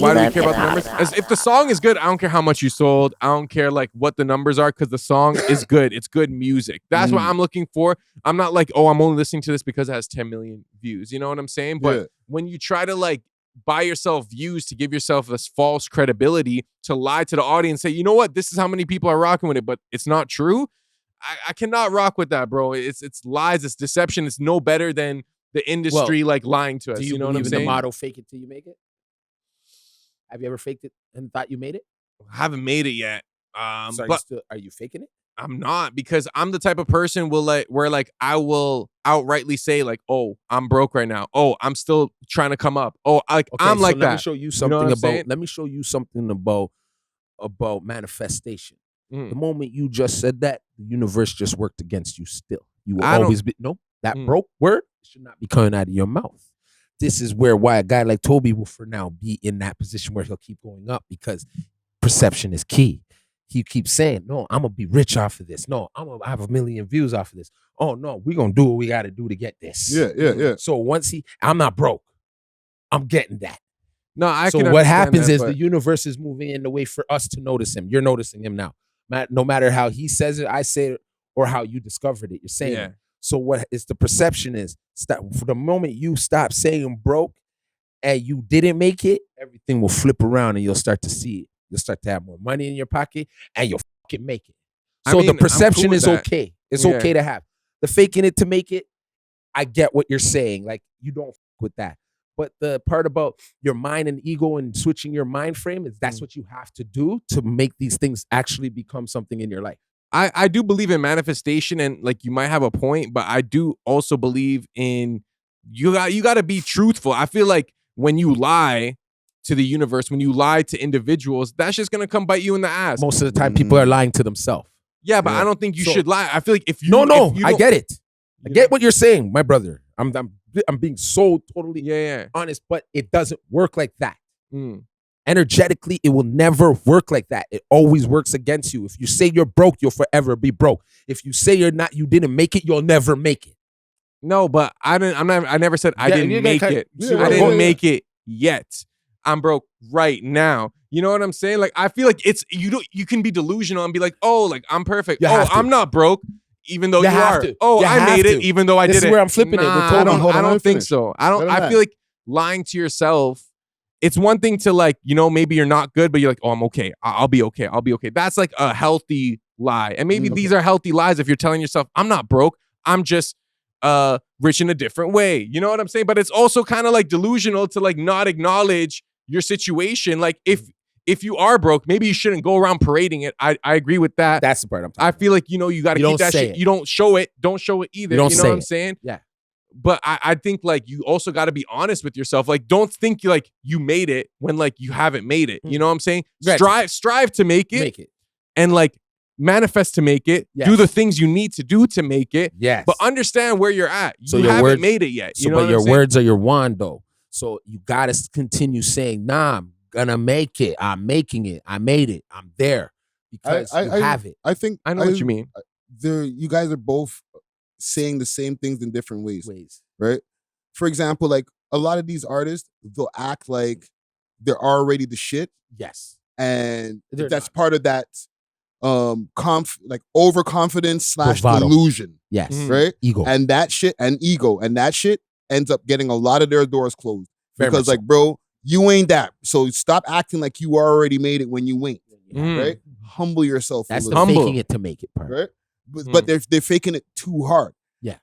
why do we care about the numbers? As if the song is good, I don't care how much you sold. I don't care like what the numbers are because the song is good. It's good music. That's what I'm looking for. I'm not like, oh, I'm only listening to this because it has 10 million views. You know what I'm saying? But when you try to like buy yourself views to give yourself this false credibility to lie to the audience, say, you know what, this is how many people are rocking with it, but it's not true. I cannot rock with that, bro. It's lies, it's deception. It's no better than the industry like lying to us. Do you know what I'm saying? The motto, fake it till you make it? Have you ever faked it and thought you made it? I haven't made it yet. So but are you faking it? I'm not, because I'm the type of person where I will outrightly say like, oh, I'm broke right now. Oh, I'm still trying to come up. Oh, I'm like that. Let me show you something Let me show you something about manifestation. The moment you just said that, the universe just worked against you still. You will always be that broke word should not be coming out of your mouth. This is why a guy like Toby will for now be in that position where he'll keep going up, because perception is key. He keeps saying, no, I'm going to be rich off of this. No, I'm going to have 1 million views off of this. Oh, no, we're going to do what we got to do to get this. Yeah. So once I'm not broke. I'm getting that. No, I can. So what happens is the universe is moving in the way for us to notice him. You're noticing him now. No matter how he says it, I say it, or how you discovered it, you're saying it. So what is the perception is, for the moment you stop saying broke and you didn't make it, everything will flip around and you'll start to see it. You'll start to have more money in your pocket and you'll fucking make it. So the perception is okay. It's okay to have. The faking it to make it, I get what you're saying. Like, you don't fuck with that. But the part about your mind and ego and switching your mind frame is that's what you have to do to make these things actually become something in your life. I do believe in manifestation, and like you might have a point, but I do also believe in you got to be truthful. I feel like when you lie to the universe, when you lie to individuals, that's just gonna come bite you in the ass. Most of the time, people are lying to themselves. Yeah, but I don't think you should lie. I feel like if you I get it. I get what you're saying, my brother. I'm being so totally honest, but it doesn't work like that. Energetically, it will never work like that. It always works against you. If you say you're broke, you'll forever be broke. If you say you didn't make it, you'll never make it. No, but I never said I didn't make it. I didn't make it yet. I'm broke right now. You know what I'm saying? Like, I feel like it's you can be delusional and be like, oh, like I'm perfect. I'm not broke, even though you are. Oh, I made it, even though I didn't. This is where I'm flipping it. I don't think so. I feel like lying to yourself. It's one thing to like, maybe you're not good, but you're like, oh, I'm okay. I'll be okay. I'll be okay. That's like a healthy lie. And maybe these are healthy lies if you're telling yourself, I'm not broke. I'm just rich in a different way. You know what I'm saying? But it's also kind of like delusional to like not acknowledge your situation. Like if you are broke, maybe you shouldn't go around parading it. I agree with that. That's the part I'm talking about. I feel like, you got to keep that shit. You don't show it. Don't show it either. You know what I'm saying? Yeah. But I think like you also got to be honest with yourself. Like, don't think you made it when like you haven't made it. You know what I'm saying? Strive to make it. And like manifest to make it. Yes. Do the things you need to do to make it. Yes. But understand where you're at. You haven't made it yet. But your words are your wand though. So you got to continue saying, nah, I'm gonna make it. I'm making it. I made it. I'm there because you have it. I think I know what you mean. You guys are both saying the same things in different ways, right? For example, like a lot of these artists, they'll act like they're already the shit. Yes. And that's part of that overconfidence / delusion. Yes. Right? Ego. And that shit ends up getting a lot of their doors closed. Because like, bro, you ain't that. So stop acting like you already made it when you ain't. Right? Humble yourself. That's the faking it to make it part. Right? But they're faking it too hard. Yeah.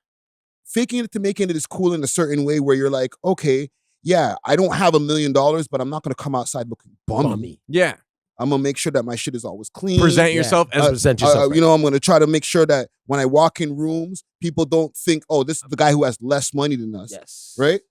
Faking it to making it is cool in a certain way where you're like, okay, yeah, I don't have $1 million, but I'm not going to come outside looking bummy. Yeah. I'm going to make sure that my shit is always clean. Present yourself as present yourself. I'm going to try to make sure that when I walk in rooms, people don't think, oh, this is the guy who has less money than us. Yes. Right?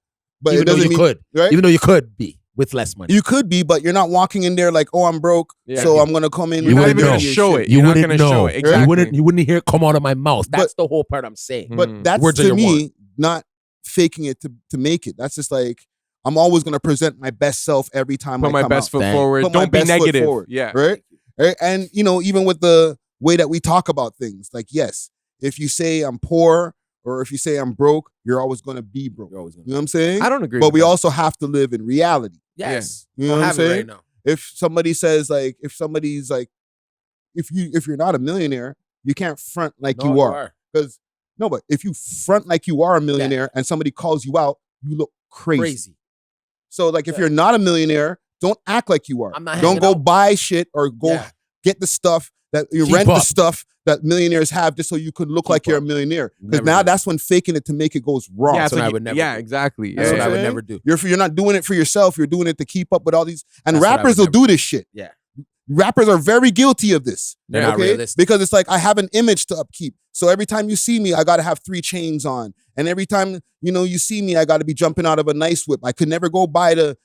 But even though you could. Right? Even though you could be with less money. You could be, but you're not walking in there like, oh, I'm broke, so I'm going to come in. You're not even going to show it. You wouldn't know. Exactly. You wouldn't hear it come out of my mouth. That's the whole part I'm saying. But that's, to me, not faking it to make it. That's just like, I'm always going to present my best self every time I come out. Put my best foot forward. Don't be negative. Yeah. Right? And, even with the way that we talk about things, like, yes, if you say I'm poor or if you say I'm broke, you're always going to be broke. You know what I'm saying? I don't agree But we also have to live in reality. Yes. You know what I'm Have it saying? right now. If somebody says like, if you're not a millionaire, you can't front like No, you are. Because but if you front like you are a millionaire and somebody calls you out, you look crazy. So like if you're not a millionaire, don't act like you are. I'm not Don't go out. buy shit or go get the stuff that you rent the stuff that millionaires have just so you could look like you're a millionaire. Because now that's when faking it to make it goes wrong. Yeah, That's so what I would never do. Exactly. That's what I would saying? never do. You're not doing it for yourself. You're doing it to keep up with all these. And That's what I rappers would will do this shit. Yeah. Rappers are very guilty of this. They're not realistic. Because it's like I have an image to upkeep. So every time you see me, I gotta have 3 chains on. And every time, you see me, I gotta be jumping out of a nice whip. I could never go buy the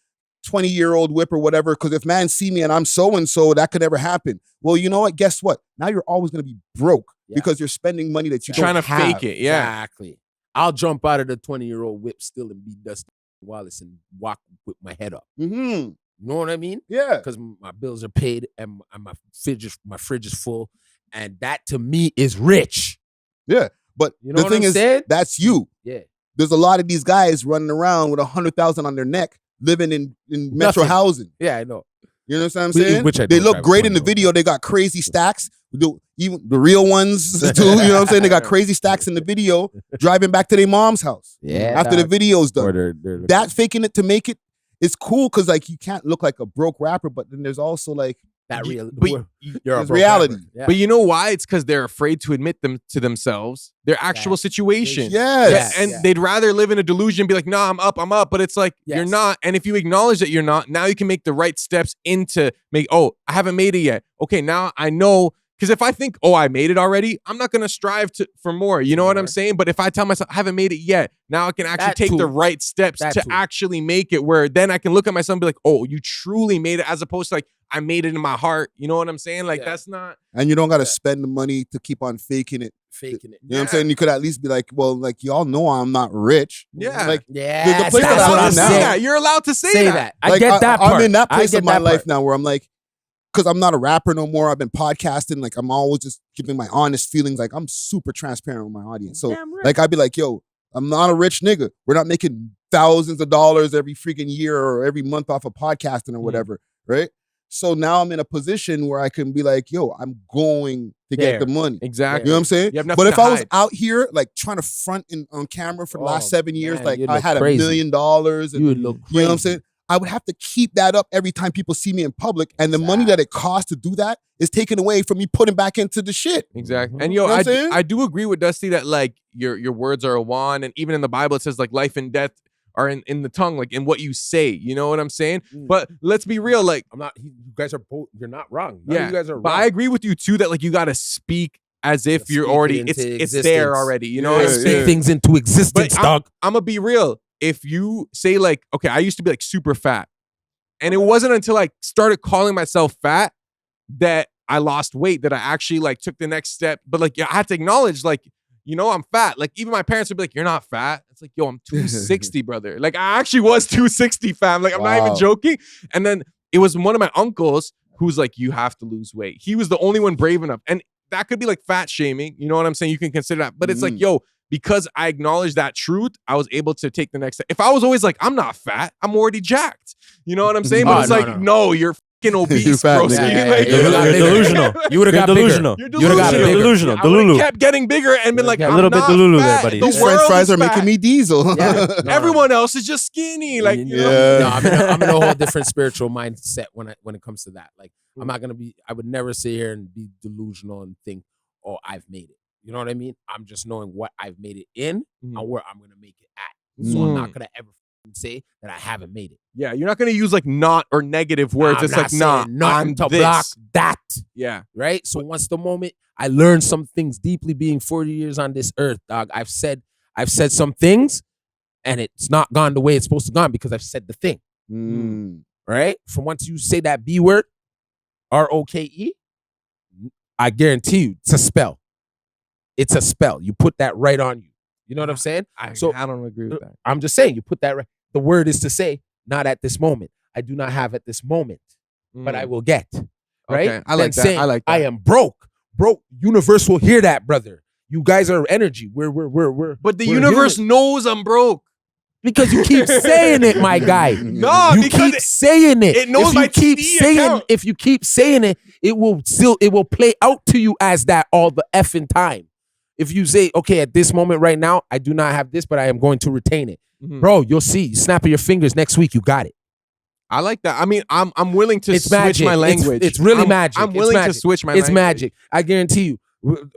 20-year-old whip or whatever, because if man see me and I'm so-and-so, that could never happen. Well, you know what? Guess what? Now you're always gonna be broke because you're spending money that you trying don't to have. fake it. Yeah. Exactly. I'll jump out of the 20-year-old whip still and be Dusty Wallace and walk with my head up. Mm-hmm. You know what I mean? Yeah. Because my bills are paid and my fridge is full. And that to me is rich. Yeah. But You know the thing what I'm is, saying? that's you. Yeah. There's a lot of these guys running around with 100,000 on their neck, living in metro Nothing. housing. Yeah, I know. You know what I'm saying? Which I they don't look drive great a in the 20-year-old. video. They got crazy stacks. Even the real ones too. You know what I'm saying? They got crazy stacks in the video, driving back to their mom's house. Yeah. After the video's done. Or they're That faking it to make it is cool because like you can't look like a broke rapper, but then there's also like that real. But You're a there's broke reality. rapper. Yeah. But you know why? It's because they're afraid to admit them to themselves, their actual situation. Yes. And they'd rather live in a delusion and be like, nah, I'm up. But it's like, you're Yes. not. And if you acknowledge that you're not, now you can make the right steps into I haven't made it yet. Okay, now I know. Because if I think, I made it already, I'm not going to strive for more. You know what I'm saying? But if I tell myself I haven't made it yet, now I can actually That take too. the right steps That to too. actually make it, where then I can look at myself and be like, oh, you truly made it, as opposed to like, I made it in my heart. You know what I'm saying? Like, that's not. And you don't got to spend the money to keep on faking it. Faking it. You know what I'm saying? You could at least be like, well, like y'all know I'm not rich. Yeah. Like Yeah. the place You're that allowed I'm to now. say that. You're allowed to say Say that. that. I like, get that part. I'm in that I place get of my that life part. now where I'm like, because I'm not a rapper no more. I've been podcasting. Like I'm always just giving my honest feelings. Like I'm super transparent with my audience. So Damn right. like I'd be like, yo, I'm not a rich nigga. We're not making thousands of dollars every freaking year or every month off of podcasting or whatever. Right. So now I'm in a position where I can be like, yo, I'm going to get the money. Exactly. You know what I'm saying? You have nothing But if to I was hide. out here like trying to front on camera for the last 7 years, man, like you'd I look had crazy. $1 million and You would look crazy. you know what I'm saying? I would have to keep that up every time people see me in public. And the money that it costs to do that is taken away from me putting back into the shit. Exactly. And You know what I'm saying? I do agree with Dusty that like your words are a wand, and even in the Bible it says like life and death are in the tongue, like in what you say. You know what I'm saying? But let's be real, like I'm not. You guys are both. You're not wrong. None of yeah, you guys are but wrong. I agree with you too that like you got to speak as if you're Speak already into it's there existence. already. You know Yeah, what I'm yeah. saying? things into existence, But dog. I'm gonna be real. If you say like, okay, I used to be like super fat, and it wasn't until I started calling myself fat that I lost weight, that I actually like took the next step. But like, I had to acknowledge like, I'm fat. Like even my parents would be like, you're not fat. It's like, yo, I'm 260, brother. Like I actually was 260, fam. Like I'm not even Wow. joking. And then it was one of my uncles who's like, you have to lose weight. He was the only one brave enough. And that could be like fat shaming. You know what I'm saying? You can consider that. But it's like, yo, because I acknowledged that truth, I was able to take the next step. If I was always like, I'm not fat, I'm already jacked. You know what I'm saying? But Oh, it's no, like, no, you're fucking obese, You're fat, bro. nigga. So Yeah, like, yeah, yeah. You're delusional. You would have got delusional. bigger. You're You would've got delusional. bigger. Delusional. I would've Delulu. kept getting bigger and been like, A I'm little bit not delulu there, fat. buddy. The These French world fries is are fat. making me diesel. Yeah. Everyone else is just skinny. Like, you know? Yeah. No, I'm in a whole different spiritual mindset when it comes to that. Like, I'm not gonna be. I would never sit here and be delusional and think, "Oh, I've made it." You know what I mean? I'm just knowing what I've made it in and where I'm gonna make it at. So I'm not gonna ever say that I haven't made it. Yeah, you're not gonna use like not or negative words. I'm it's not like, nah, saying nothing I'm to this. block that. Yeah. Right? So once the moment I learned some things deeply being 40 years on this earth, dog, I've said some things and it's not gone the way it's supposed to gone because I've said the thing. Right? From once you say that B word, ROKE, I guarantee you it's a spell. It's a spell. You put that right on you. You know what I'm saying? I So- don't agree with that. I'm just saying, you put that right. The word is to say, not at this moment. I do not have at this moment, but I will get. Right? Okay, I like Then that. saying, I like that. I am broke. Broke. Universe will hear that, brother. You guys are energy. We're But the we're universe human. knows I'm broke. Because you keep saying it, my guy. No, you because keep saying it. it knows if my you keep TD saying, account. if you keep saying it, it will play out to you as that all the effing time. If you say, okay, at this moment right now, I do not have this, but I am going to retain it, bro. You'll see. You snap of your fingers next week, you got it. I like that. I mean, I'm willing to It's switch magic. my language. It's really magic. I'm willing to switch my language. It's magic. I guarantee you,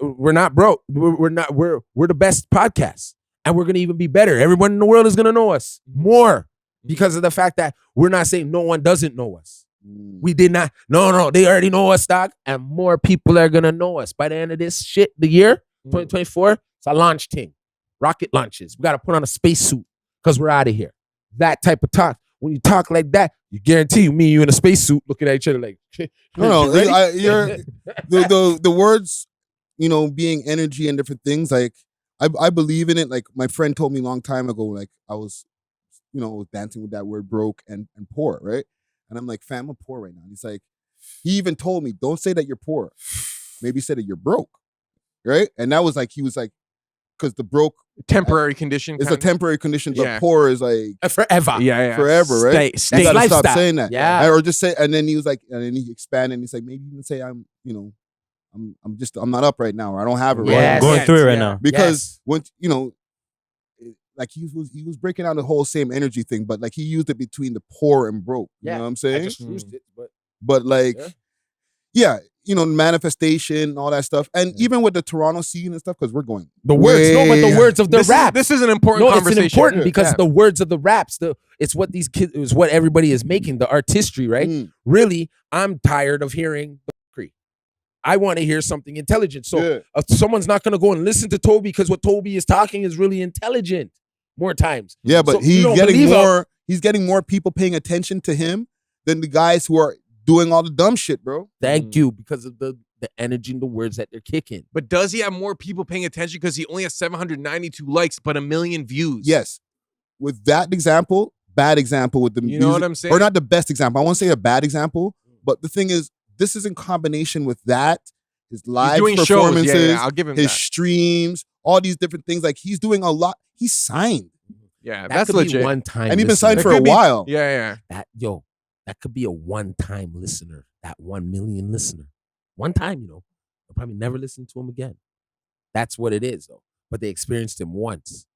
we're not broke. We're not. We're the best podcast. And we're going to even be better. Everyone in the world is going to know us more because of the fact that we're not saying no one doesn't know us. We did not. No, they already know us, dog. And more people are going to know us. By the end of this shit, the year, 2024, it's a launch thing. Rocket launches. We got to put on a spacesuit because we're out of here. That type of talk. When you talk like that, you guarantee me and you in a spacesuit looking at each other like, no, you're the words, you know, being energy and different things, like, I believe in it. Like my friend told me a long time ago, like I was, you know, dancing with that word broke and poor, right? And I'm like, fam, I'm poor right now. And he's like, he even told me, don't say that you're poor. Maybe say that you're broke, right? And that was like, he was like, because the broke temporary condition. It's a temporary condition, but poor is like forever. Yeah. Forever, right? Stay you gotta lifestyle. stop saying that. Yeah. Or just say, and then he was like, and then he expanded and he's like, maybe even say I'm, you know, I'm not up right now, or I don't have it right Yes, now. Going through it right now. Because when, you know, like he was breaking out the whole same energy thing, but like he used it between the poor and broke. You know what I'm saying? I just used it, but like, yeah, you know, manifestation, all that stuff. And even with the Toronto scene and stuff, because we're going. The words, no, but the words of the rap. This is an important conversation. It's important because the words of the raps, it's what these kids, it's what everybody is making, the artistry, right? Really, I'm tired of hearing the creek. I want to hear something intelligent. So someone's not going to go and listen to Toby because what Toby is talking is really intelligent more times. Yeah, but so he's getting more people paying attention to him than the guys who are doing all the dumb shit, bro. Thank you, because of the energy and the words that they're kicking. But does he have more people paying attention because he only has 792 likes but 1 million views? Yes. With that example, bad example with the music. You know what I'm saying? Or not the best example. I won't say a bad example, but the thing is, this is in combination with that, his live performances, shows. I'll give him his that. streams, all these different things. Like he's doing a lot. He's signed. Yeah, that that's could legit. Be one time, and he's been signed for a while. Yeah. That could be a one-time listener. That 1 million listener, one time, you know, they'll probably never listen to him again. That's what it is, though. But they experienced him once,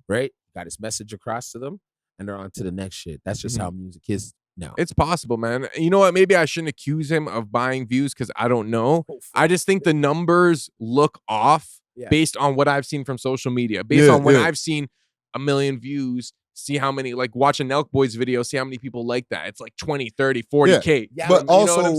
right? Got his message across to them, and they're on to the next shit. That's just how music is now. It's possible, man. You know what? Maybe I shouldn't accuse him of buying views because I don't know. I just think the numbers look off based on what I've seen from social media. Based on when I've seen 1 million views, see how many, like watch an Elk Boys video, see how many people like that. It's like 20, 30, 40K. Yeah. But also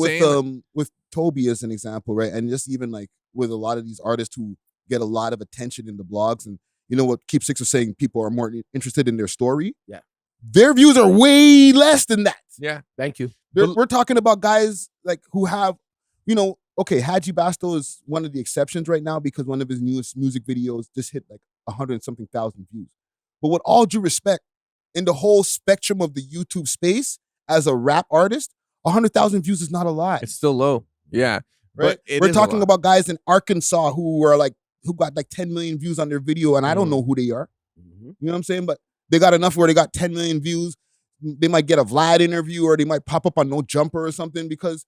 with Toby as an example, right? And just even like with a lot of these artists who get a lot of attention in the blogs, and you know what Keep Six was saying, people are more interested in their story. Yeah. Their views are way less than that. Yeah. Thank you. We're talking about guys like who have, you know, okay, Haji Basto is one of the exceptions right now because one of his newest music videos just hit like 100-something thousand views. But with all due respect, in the whole spectrum of the YouTube space, as a rap artist, 100,000 views is not a lot. It's still low. Yeah. Right? We're talking about guys in Arkansas who got like 10 million views on their video, and I don't know who they are. You know what I'm saying? But they got enough where they got 10 million views. They might get a Vlad interview, or they might pop up on No Jumper or something, because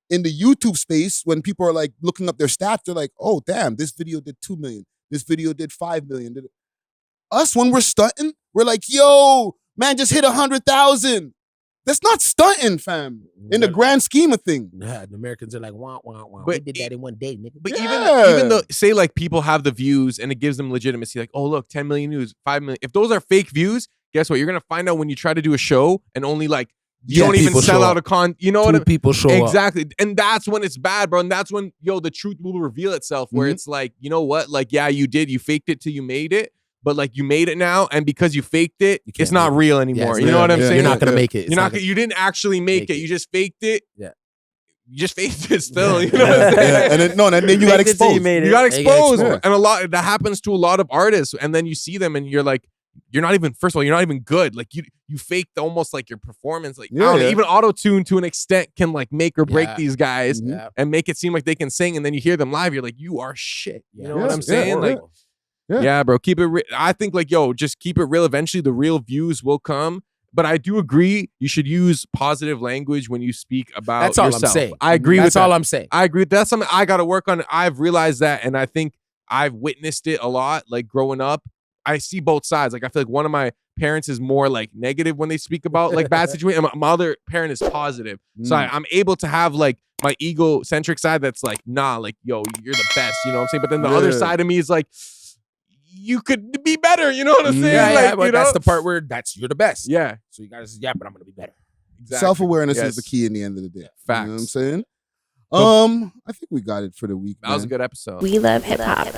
in the YouTube space, when people are like looking up their stats, they're like, oh, damn, this video did 2 million. This video did 5 million. Us, when we're stunting, we're like, yo, man, just hit 100,000. That's not stunting, fam. In the grand scheme of things. Nah, the Americans are like, wah, wah, wah. But we did that in one day, nigga. But even though, say like people have the views and it gives them legitimacy, like, oh, look, 10 million views, 5 million. If those are fake views, guess what? You're going to find out when you try to do a show and only like, you don't even sell out a you know what I mean? People show up. Exactly. And that's when it's bad, bro. And that's when, the truth will reveal itself, where it's like, you know what? Like, yeah, you faked it till you made it. But like you made it now, and because you faked it, it's not real anymore. You know what I'm saying? You're not gonna make it. You didn't actually make it. You just faked it. Yeah. You just faked it still. You know what I'm saying? And then you got exposed. You got exposed. And a lot that happens to a lot of artists. And then you see them and you're like, you're not even good. Like you faked almost like your performance. Like even auto-tune to an extent can like make or break these guys and make it seem like they can sing. And then you hear them live, you're like, you are shit. You know what I'm saying? Like. Yeah, bro. Keep it. I think like, yo, just keep it real. Eventually, the real views will come. But I do agree you should use positive language when you speak about That's all yourself. I'm saying. I agree with That's that. all I'm saying. I agree. That's something I got to work on. I've realized that, and I think I've witnessed it a lot. Like growing up, I see both sides. Like I feel like one of my parents is more like negative when they speak about like bad situations, and my other parent is positive. So I'm able to have like my egocentric side that's like, nah, like yo, you're the best. You know what I'm saying? But then the other side of me is like, you could be better. You know what I'm saying? Yeah, like, but you know? that's the part where you're the best. Yeah. So you gotta say, yeah, but I'm gonna be better. Exactly. Self-awareness Yes. is the key in the end of the day. Facts. You know what I'm saying? So- I think we got it for the week. That was a man. good episode. We love hip hop.